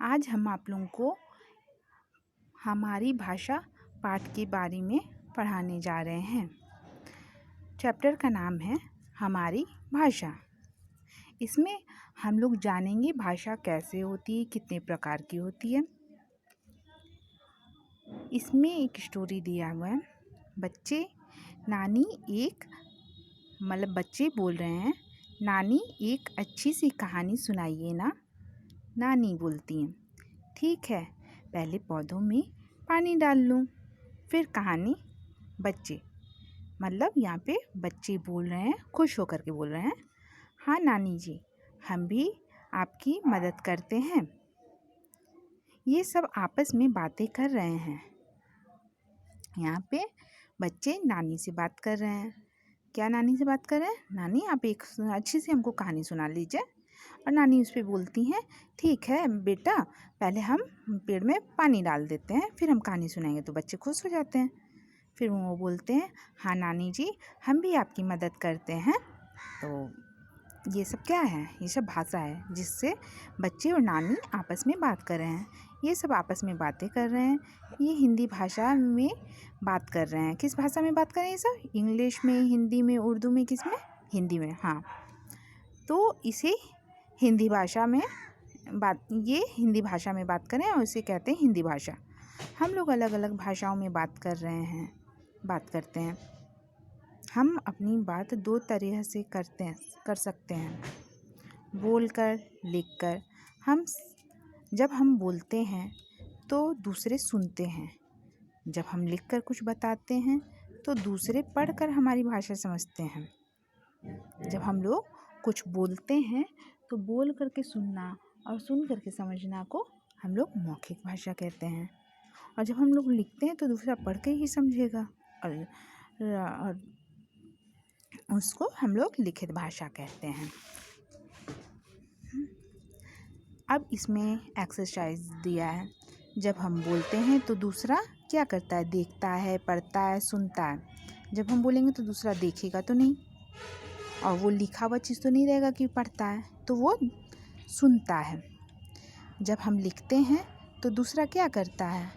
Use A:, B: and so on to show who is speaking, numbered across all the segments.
A: आज हम आप लोगों को हमारी भाषा पाठ के बारे में पढ़ाने जा रहे हैं। चैप्टर का नाम है हमारी भाषा। इसमें हम लोग जानेंगे भाषा कैसे होती है, कितने प्रकार की होती है। इसमें एक स्टोरी दिया हुआ है। बच्चे बोल रहे हैं, नानी एक अच्छी सी कहानी सुनाइए ना। नानी बोलती हैं, ठीक है, पहले पौधों में पानी डाल लूँ, फिर कहानी। बच्चे यहाँ पे बच्चे बोल रहे हैं, खुश होकर के बोल रहे हैं, हाँ नानी जी, हम भी आपकी मदद करते हैं। ये सब आपस में बातें कर रहे हैं। यहाँ पे बच्चे नानी से बात कर रहे हैं। क्या नानी से बात कर रहे हैं? नानी आप एक अच्छी सी हमको कहानी सुना लीजिए। और नानी उस पर बोलती हैं, ठीक है बेटा, पहले हम पेड़ में पानी डाल देते हैं, फिर हम कहानी सुनाएंगे। तो बच्चे खुश हो जाते हैं। फिर वो बोलते हैं, हाँ नानी जी, हम भी आपकी मदद करते हैं। तो ये सब क्या है? ये सब भाषा है जिससे बच्चे और नानी आपस में बात कर रहे हैं। ये सब आपस में बातें कर रहे हैं। ये हिंदी भाषा में बात कर रहे हैं। किस भाषा में बात कर रहे हैं ये सब? इंग्लिश में, हिंदी में, उर्दू में, किस में? हिंदी में। हाँ, तो इसे हिंदी भाषा में ये हिंदी भाषा में बात करें और इसे कहते हैं हिंदी भाषा। हम लोग अलग अलग भाषाओं में बात करते हैं। हम अपनी बात दो तरह से कर सकते हैं, बोलकर, लिखकर। जब हम बोलते हैं तो दूसरे सुनते हैं। जब हम लिखकर कुछ बताते हैं तो दूसरे पढ़कर हमारी भाषा समझते हैं। जब हम लोग कुछ बोलते हैं तो बोल करके सुनना और सुन करके समझना को हम लोग मौखिक भाषा कहते हैं। और जब हम लोग लिखते हैं तो दूसरा पढ़ के ही समझेगा और उसको हम लोग लिखित भाषा कहते हैं। अब इसमें एक्सरसाइज दिया है। जब हम बोलते हैं तो दूसरा क्या करता है? देखता है, पढ़ता है, सुनता है। जब हम बोलेंगे तो दूसरा देखेगा तो नहीं, और वो लिखा हुआ चीज़ तो नहीं रहेगा कि पढ़ता है, तो वो सुनता है। जब हम लिखते हैं तो दूसरा क्या करता है?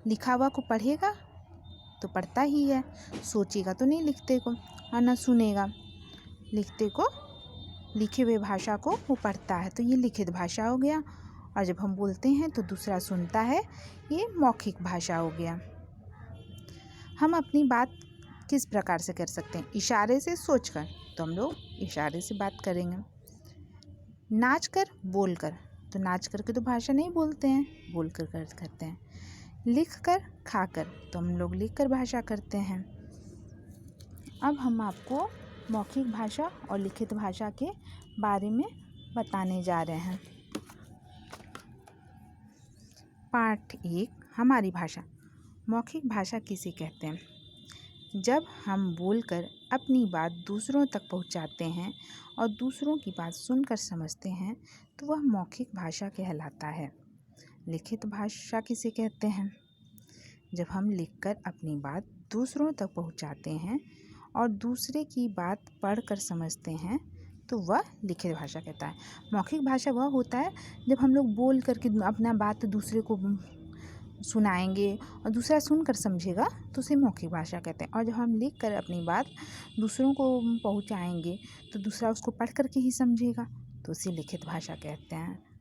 A: लिखा हुआ को पढ़ेगा तो पढ़ता ही है, सोचेगा तो नहीं लिखते को, और ना सुनेगा। लिखे हुए भाषा को वो पढ़ता है, तो ये लिखित भाषा हो गया। और जब हम बोलते हैं तो दूसरा सुनता है, ये मौखिक भाषा हो गया। हम अपनी बात किस प्रकार से कर सकते हैं? इशारे से, सोचकर। तो हम लोग इशारे से बात करेंगे। नाच कर, बोल कर। तो नाच करके तो भाषा नहीं बोलते हैं, बोल कर करते हैं। लिख कर, खा कर। तो हम लोग लिख कर भाषा करते हैं। अब हम आपको मौखिक भाषा और लिखित भाषा के बारे में बताने जा रहे हैं। पाठ 1, हमारी भाषा। मौखिक भाषा किसे कहते हैं? जब हम बोलकर अपनी बात दूसरों तक पहुंचाते हैं और दूसरों की बात सुनकर समझते हैं तो वह मौखिक भाषा कहलाता है। लिखित भाषा किसे कहते हैं? जब हम लिखकर अपनी बात दूसरों तक पहुंचाते हैं और दूसरे की बात पढ़कर समझते हैं तो वह लिखित भाषा कहता है। मौखिक भाषा वह होता है जब हम लोग बोल करके अपना बात दूसरे को सुनाएंगे और दूसरा सुनकर समझेगा तो उसे मौखिक भाषा कहते हैं। और जब हम लिख कर अपनी बात दूसरों को पहुंचाएंगे तो दूसरा उसको पढ़ करके ही समझेगा तो उसे लिखित भाषा कहते हैं।